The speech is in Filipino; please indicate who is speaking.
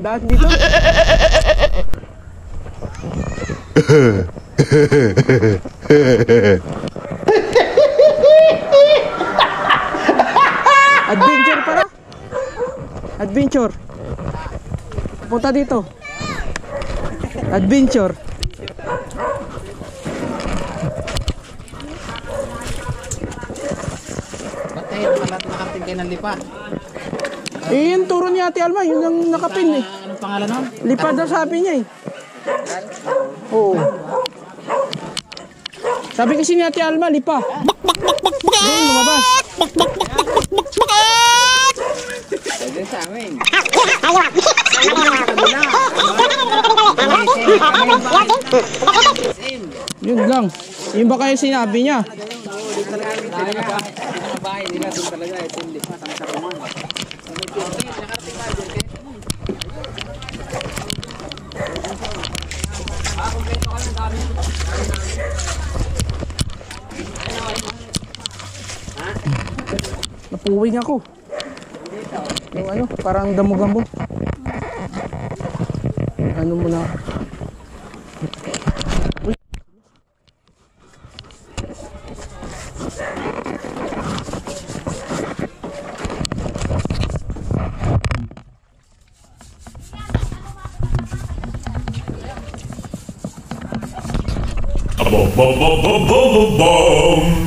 Speaker 1: Daan dito. Adventure para. Adventure. Punta dito. Adventure.
Speaker 2: Ba't kayo nakarating kayo ng Lipa?
Speaker 1: Eh, yung turo ni Ate Alma, yun ang nakapin eh.
Speaker 2: Anong pangalan nun?
Speaker 1: Lipa daw sabi niya eh. Oo. Sabi kasi ni Ate Alma, lipa. Doon, lumabas.
Speaker 2: Pwede sa amin.
Speaker 1: Yun lang. Yun ba kayo sinabi niya? Napuwing ako. Yung ano, parang damo-gamo. Ano mo na?
Speaker 3: Boom, boom, boom, boom, boom, boom.